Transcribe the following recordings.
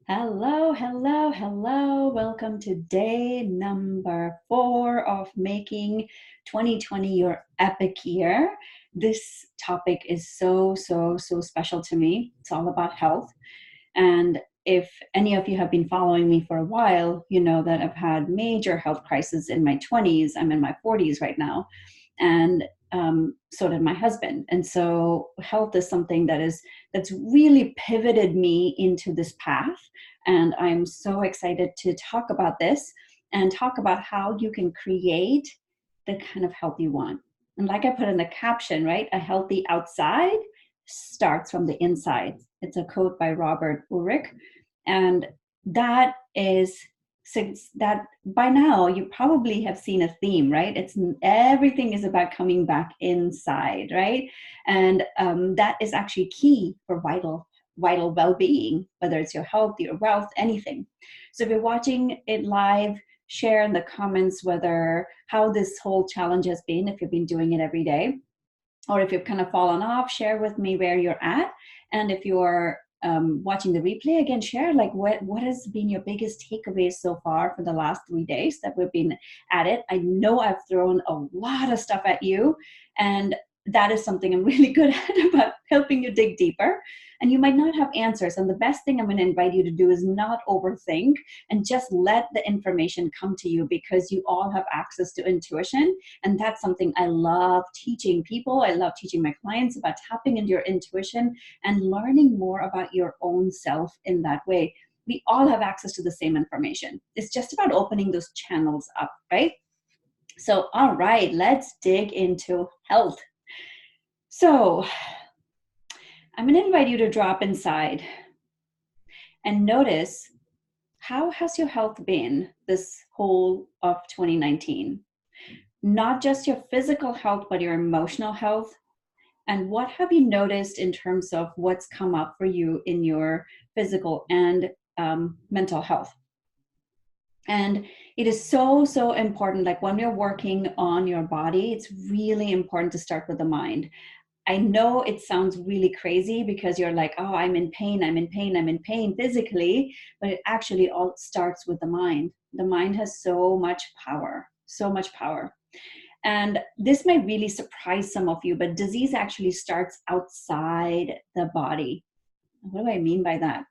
Hello, hello, hello. Welcome to day number 4 of making 2020 your epic year. This topic is so special to me. It's all about health. And if any of you have been following me for a while, you know that I've had major health crises in my 20s. I'm in my 40s right now. And so did my husband. And so health is something that's really pivoted me into this path. And I'm so excited to talk about this and talk about how you can create the kind of health you want. And like I put in the caption, right? A healthy outside starts from the inside. It's a quote by Robert Ulrich. And that is, since that by now you probably have seen a theme, right? It's everything is about coming back inside, right? And that is actually key for vital well-being, whether it's your health, your wealth, anything. So if you're watching it live, share in the comments whether how this whole challenge has been, if you've been doing it every day, or if you've kind of fallen off, share with me where you're at. And if you're watching the replay, again, share like what has been your biggest takeaways so far for the last 3 days that we've been at it. I know I've thrown a lot of stuff at you, and that is something I'm really good at, about helping you dig deeper. And you might not have answers. And the best thing I'm going to invite you to do is not overthink and just let the information come to you, because you all have access to intuition. And that's something I love teaching people. I love teaching my clients about tapping into your intuition and learning more about your own self in that way. We all have access to the same information. It's just about opening those channels up, right? So, all right, let's dig into health. So, I'm going to invite you to drop inside and notice, how has your health been this whole of 2019? Not just your physical health, but your emotional health. And what have you noticed in terms of what's come up for you in your physical and mental health? And it is so important. Like when you're working on your body, it's really important to start with the mind. I know it sounds really crazy because you're like, oh, I'm in pain physically, but it actually all starts with the mind. The mind has so much power, so much power. And this might really surprise some of you, but disease actually starts outside the body. What do I mean by that?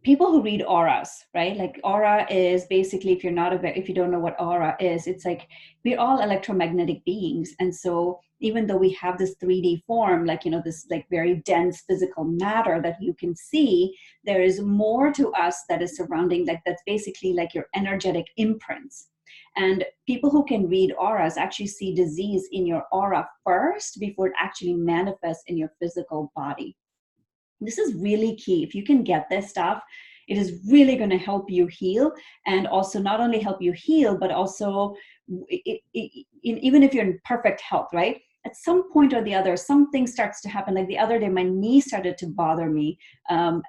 People who read auras, right? Like aura is basically, if you don't know what aura is, it's like we're all electromagnetic beings. And so even though we have this 3D form, like, you know, this like very dense physical matter that you can see, there is more to us that is surrounding, like that's basically like your energetic imprints. And people who can read auras actually see disease in your aura first before it actually manifests in your physical body. This is really key. If you can get this stuff, it is really going to help you heal, and also not only help you heal, but also even if you're in perfect health, right? At some point or the other, something starts to happen. Like the other day, my knee started to bother me, and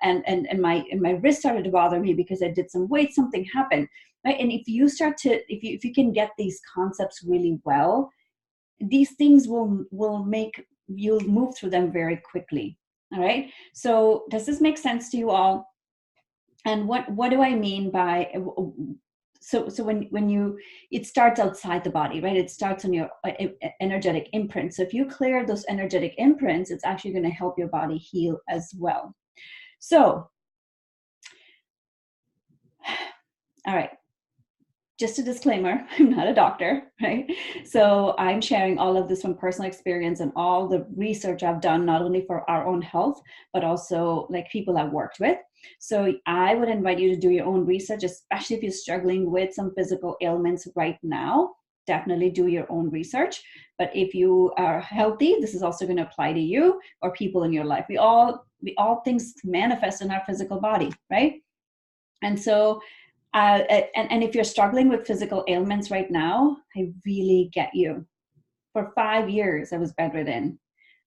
my wrist started to bother me because I did some weight. Something happened, right? And if you start to, if you can get these concepts really well, these things will make you'll move through them very quickly. All right. So does this make sense to you all? And what do I mean by so when you, it starts outside the body, right? It starts on your energetic imprint. So if you clear those energetic imprints, it's actually going to help your body heal as well. So, all right. Just a disclaimer, I'm not a doctor, right? So I'm sharing all of this from personal experience and all the research I've done, not only for our own health, but also like people I've worked with. So I would invite you to do your own research, especially if you're struggling with some physical ailments right now. Definitely do your own research. But if you are healthy, this is also going to apply to you or people in your life. We all things manifest in our physical body, right? And so and if you're struggling with physical ailments right now, I really get you. For 5 years, I was bedridden.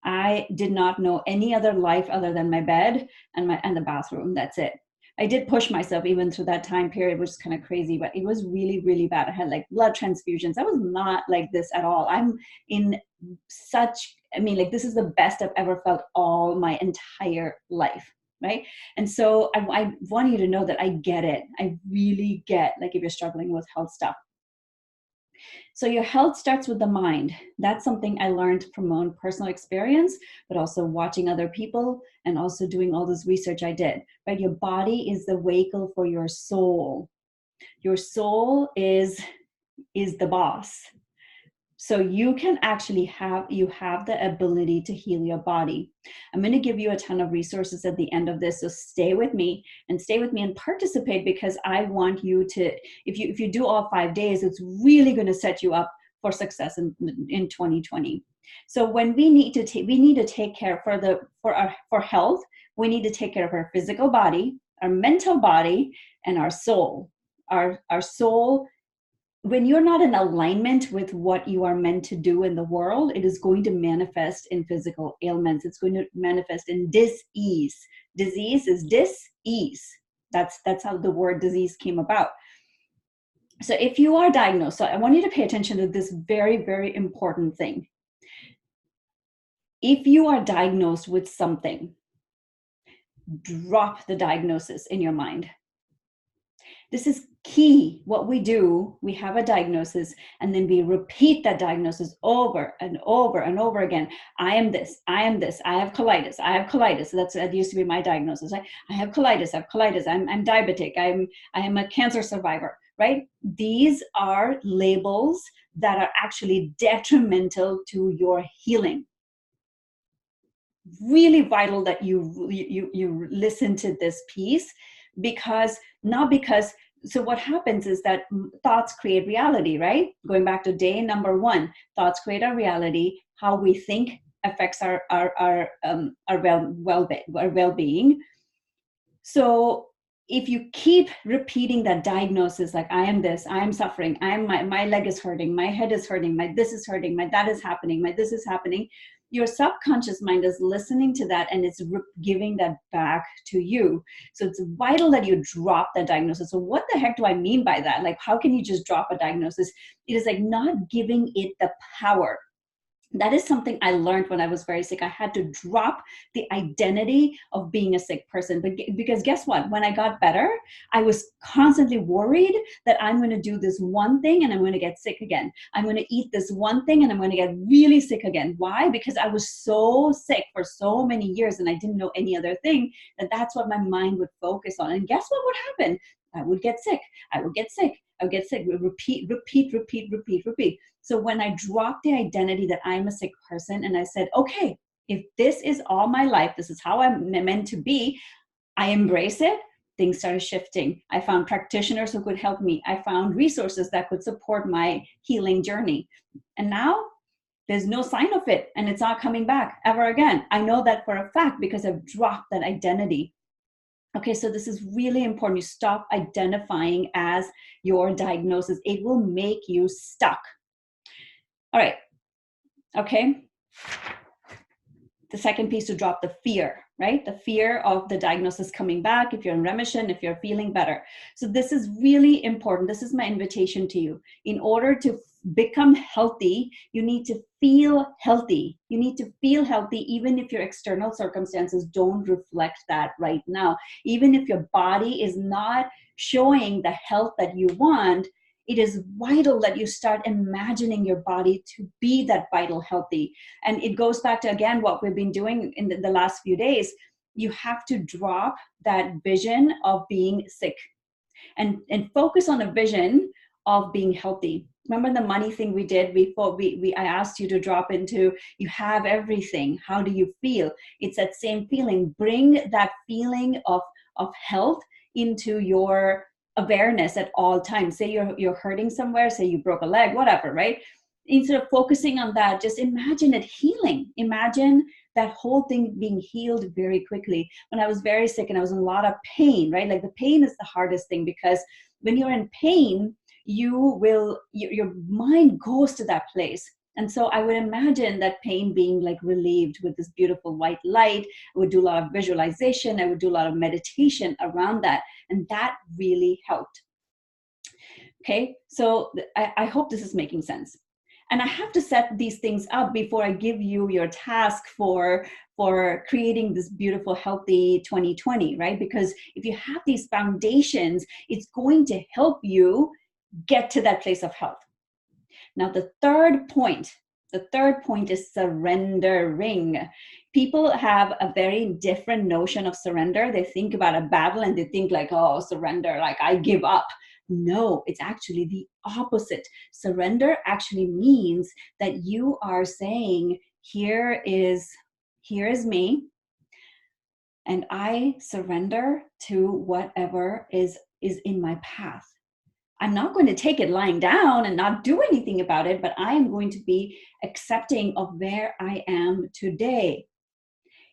I did not know any other life other than my bed and the bathroom. That's it. I did push myself even through that time period, which is kind of crazy, but it was really bad. I had like blood transfusions. I was not like this at all. I'm in such, I mean, like this is the best I've ever felt all my entire life. right? And so I want you to know that I get it. I really get, like, if you're struggling with health stuff. So your health starts with the mind. That's something I learned from my own personal experience, but also watching other people and also doing all this research I did, right? Your body is the vehicle for your soul. Your soul is the boss. So you can actually have the ability to heal your body. I'm going to give you a ton of resources at the end of this, so stay with me and participate, because I want you to, if you do all 5 days, it's really going to set you up for success in 2020. So when we need to take care for health, we need to take care of our physical body, our mental body, and our soul. Our soul, when you're not in alignment with what you are meant to do in the world, it is going to manifest in physical ailments. It's going to manifest in dis-ease. Disease is dis-ease. That's how the word disease came about. So if you are diagnosed, so I want you to pay attention to this very, very important thing. If you are diagnosed with something, drop the diagnosis in your mind. This is key. What we do, we have a diagnosis, and then we repeat that diagnosis over and over and over again. I am this, I am this, I have colitis, I have colitis. That used to be my diagnosis. I have colitis, I'm diabetic, I am a cancer survivor, right? These are labels that are actually detrimental to your healing. Really vital that you listen to this piece, because so what happens is that thoughts create reality, right? Going back to day number 1, thoughts create our reality. How we think affects our well-being. So if you keep repeating that diagnosis, like I am this, I am suffering, my leg is hurting, my head is hurting, my this is hurting, my that is happening, my this is happening, your subconscious mind is listening to that, and it's giving that back to you. So it's vital that you drop that diagnosis. So what the heck do I mean by that? Like, how can you just drop a diagnosis? It is like not giving it the power. That is something I learned when I was very sick. I had to drop the identity of being a sick person. But because guess what? When I got better, I was constantly worried that I'm going to do this one thing and I'm going to get sick again. I'm going to eat this one thing and I'm going to get really sick again. Why? Because I was so sick for so many years and I didn't know any other thing, that's what my mind would focus on. And guess what would happen? I would get sick. I would get sick. I would get sick. Repeat. So when I dropped the identity that I'm a sick person and I said, okay, if this is all my life, this is how I'm meant to be, I embrace it, things started shifting. I found practitioners who could help me. I found resources that could support my healing journey. And now there's no sign of it, and it's not coming back ever again. I know that for a fact because I've dropped that identity. Okay, so this is really important. You stop identifying as your diagnosis. It will make you stuck. All right, okay. The second piece, to drop the fear, right? The fear of the diagnosis coming back, if you're in remission, if you're feeling better. So this is really important. This is my invitation to you. In order to become healthy, you need to feel healthy. You need to feel healthy even if your external circumstances don't reflect that right now. Even if your body is not showing the health that you want, it is vital that you start imagining your body to be that vital healthy. And it goes back to, again, what we've been doing in the last few days. You have to drop that vision of being sick and focus on a vision of being healthy. Remember the money thing we did before? I asked you to drop into, you have everything. How do you feel? It's that same feeling. Bring that feeling of health into your awareness at all times. Say you're hurting somewhere, say you broke a leg, whatever, right? Instead of focusing on that, just imagine it healing. Imagine that whole thing being healed very quickly. When I was very sick and I was in a lot of pain, right? Like the pain is the hardest thing, because when you're in pain, your mind goes to that place. And so I would imagine that pain being like relieved with this beautiful white light. I would do a lot of visualization. I would do a lot of meditation around that. And that really helped. Okay, so I hope this is making sense. And I have to set these things up before I give you your task for for creating this beautiful, healthy 2020, right? Because if you have these foundations, it's going to help you get to that place of health. Now, the third point is surrendering. People have a very different notion of surrender. They think about a battle and they think like, oh, surrender, like I give up. No, it's actually the opposite. Surrender actually means that you are saying, here is me, and I surrender to whatever is in my path. I'm not going to take it lying down and not do anything about it, but I am going to be accepting of where I am today.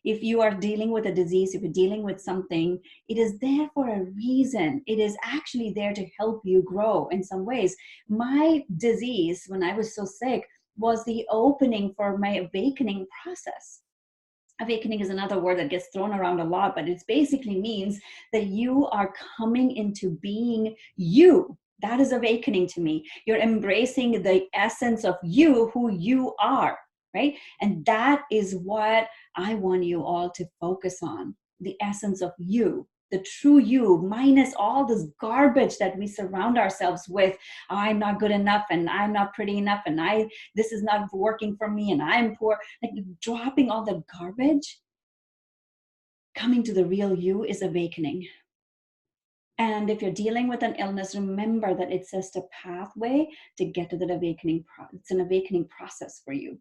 If you are dealing with a disease, if you're dealing with something, it is there for a reason. It is actually there to help you grow in some ways. My disease, when I was so sick, was the opening for my awakening process. Awakening is another word that gets thrown around a lot, but it basically means that you are coming into being you. That is awakening to me. You're embracing the essence of you, who you are, right? And that is what I want you all to focus on, the essence of you, the true you, minus all this garbage that we surround ourselves with. Oh, I'm not good enough, and I'm not pretty enough, and this is not working for me, and I'm poor. Like, dropping all the garbage, coming to the real you is awakening. And if you're dealing with an illness, remember that it's just a pathway to get to that awakening. It's an awakening process for you.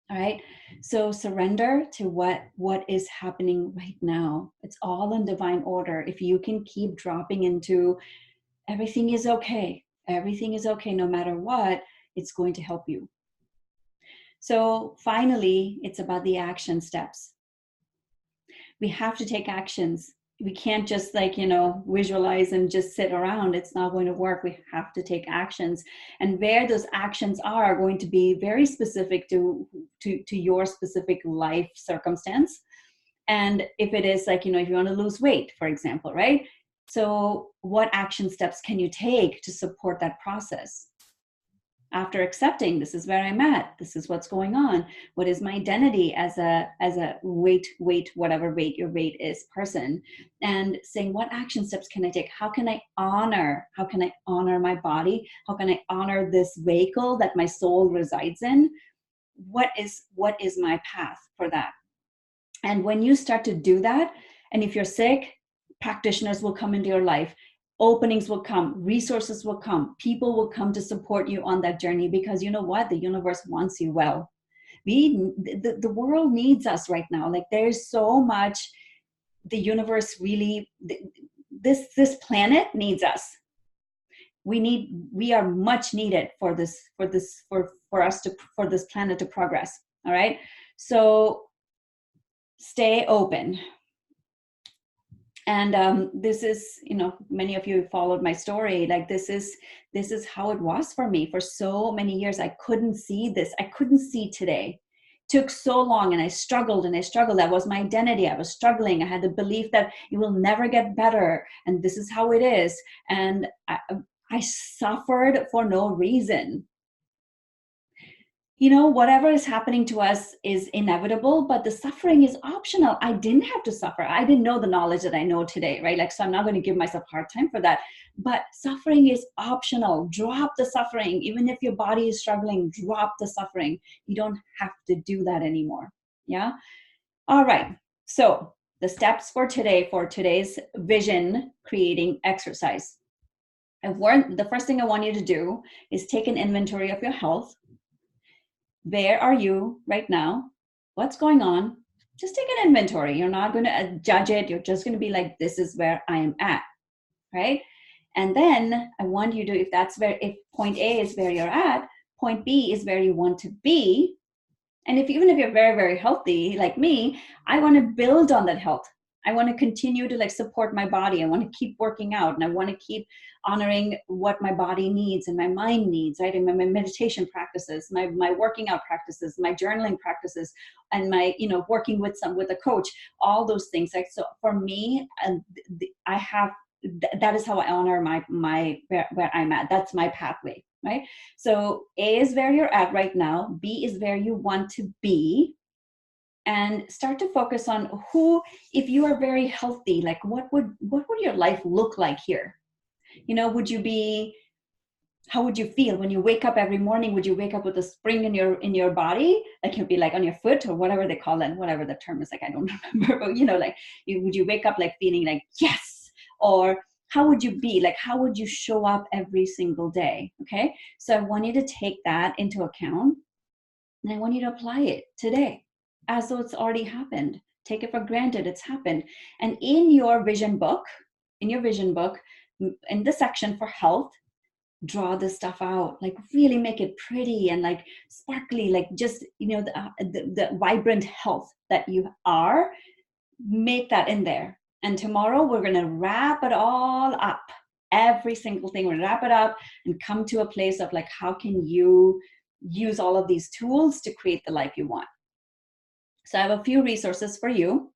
All right. So surrender to what is happening right now. It's all in divine order. If you can keep dropping into everything is okay, no matter what, it's going to help you. So finally, it's about the action steps. We have to take actions. We can't just visualize and just sit around. It's not going to work. We have to take actions, and where those actions are going to be very specific to your specific life circumstance. And if it is if you want to lose weight, for example, right? So what action steps can you take to support that process? After accepting, this is where I'm at, this is what's going on, what is my identity as a weight, whatever weight your weight is, person, and saying, what action steps can I take? How can I honor my body? How can I honor this vehicle that my soul resides in? What is my path for that? And when you start to do that, and if you're sick, practitioners will come into your life. Openings will come, resources will come, people will come to support you on that journey, because you know what? The universe wants you well. The world needs us right now. Like, there's so much, the universe really, this planet needs us. We are much needed for this planet to progress. All right. So stay open. And this is, many of you followed my story. Like, this is how it was for me for so many years. I couldn't see this. I couldn't see today. It took so long, and I struggled and I struggled. That was my identity. I was struggling. I had the belief that it will never get better, and this is how it is. And I suffered for no reason. Whatever is happening to us is inevitable, but the suffering is optional. I didn't have to suffer. I didn't know the knowledge that I know today, right? So I'm not going to give myself a hard time for that. But suffering is optional. Drop the suffering. Even if your body is struggling, drop the suffering. You don't have to do that anymore. Yeah? All right. So the steps for today's vision creating exercise. The first thing I want you to do is take an inventory of your health. Where are you right now? What's going on? Just take an inventory. You're not going to judge it. You're just going to be like, this is where I am at, right? And then I want you to, if point A is where you're at, point B is where you want to be. And even if you're very, very healthy like me, I want to build on that health. I want to continue to support my body. I want to keep working out, and I want to keep honoring what my body needs and my mind needs, right? And my meditation practices, my working out practices, my journaling practices, and my, working with a coach, all those things. So for me, that is how I honor where I'm at. That's my pathway, right? So A is where you're at right now. B is where you want to be. and start to focus on who, if you are very healthy, like what would your life look like here? You know, how would you feel when you wake up every morning? Would you wake up with a spring in your body? Like you'd be like on your foot or whatever they call it, whatever the term is, like I don't remember, but you know, like would you wake up like feeling like yes? Or how would you be? Like how would you show up every single day? Okay. So I want you to take that into account, and I want you to apply it today as though it's already happened. Take it for granted it's happened. And in your vision book, in the section for health, draw this stuff out, like really make it pretty and like sparkly, like just, you know, the vibrant health that you are, make that in there. And tomorrow we're going to wrap it all up, every single thing. We'll wrap it up and come to a place of like, how can you use all of these tools to create the life you want? So I have a few resources for you.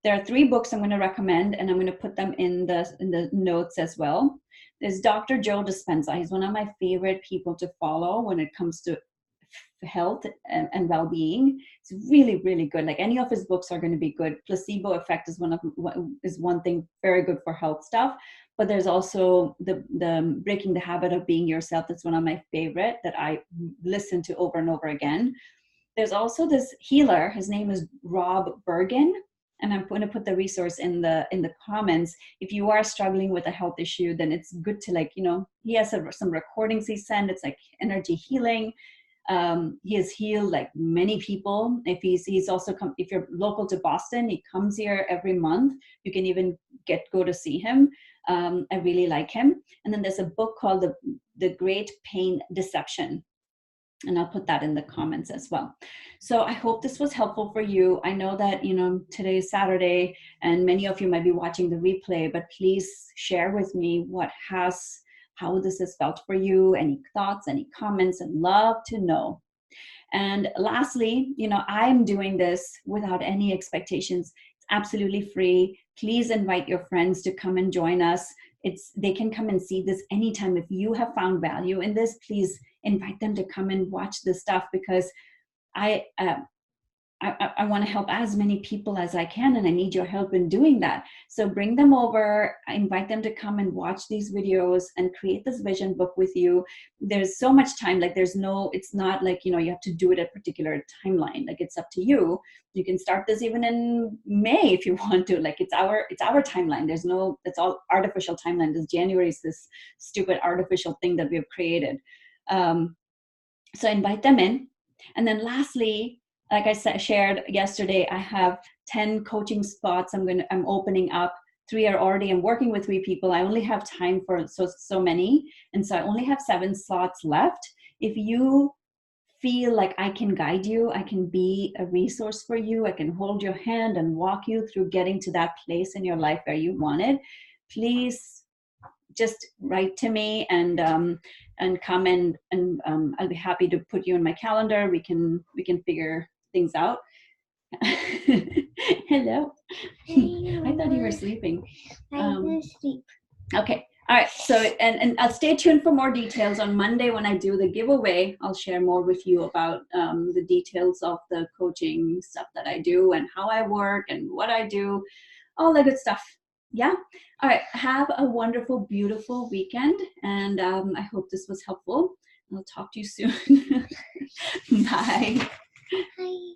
There are 3 books I'm going to recommend, and I'm going to put them in the notes as well. There's Dr. Joe Dispenza. He's one of my favorite people to follow when it comes to health and well-being. It's really, really good. Like any of his books are going to be good. Placebo Effect is one thing very good for health stuff. But there's also the Breaking the Habit of Being Yourself. That's one of my favorite that I listen to over and over again. There's also this healer. His name is Rob Bergen, and I'm going to put the resource in the comments. If you are struggling with a health issue, then it's good to, like, you know, he has some recordings he sent. It's like energy healing. He has healed like many people. If he's also if you're local to Boston, he comes here every month. You can even go to see him. I really like him. And then there's a book called the Great Pain Deception, and I'll put that in the comments as well. So I hope this was helpful for you. I know that, you know, today is Saturday and many of you might be watching the replay, but please share with me how this has felt for you, any thoughts, any comments. I'd love to know. And lastly, you know, I'm doing this without any expectations. It's absolutely free. Please invite your friends to come and join us. They can come and see this anytime. If you have found value in this, please invite them to come and watch this stuff, because I want to help as many people as I can, and I need your help in doing that. So bring them over, I invite them to come and watch these videos and create this vision book with you. There's so much time, like it's not like, you know, you have to do it at a particular timeline. Like it's up to you. You can start this even in May if you want to. Like it's our timeline. It's all artificial timeline. This January is this stupid artificial thing that we have created. So invite them in. And then lastly, like I shared yesterday, I have 10 coaching spots I'm opening up. 3 are already, I'm working with 3 people. I only have time for so many. And so I only have 7 slots left. If you feel like I can guide you, I can be a resource for you, I can hold your hand and walk you through getting to that place in your life where you want it, please just write to me and come and I'll be happy to put you in my calendar. We can figure things out. Hello. I thought you were sleeping. I will sleep. Okay. All right. So, and I'll stay tuned for more details on Monday when I do the giveaway. I'll share more with you about the details of the coaching stuff that I do and how I work and what I do, all that good stuff. Yeah. All right. Have a wonderful, beautiful weekend. And I hope this was helpful. I'll talk to you soon. Bye. Bye.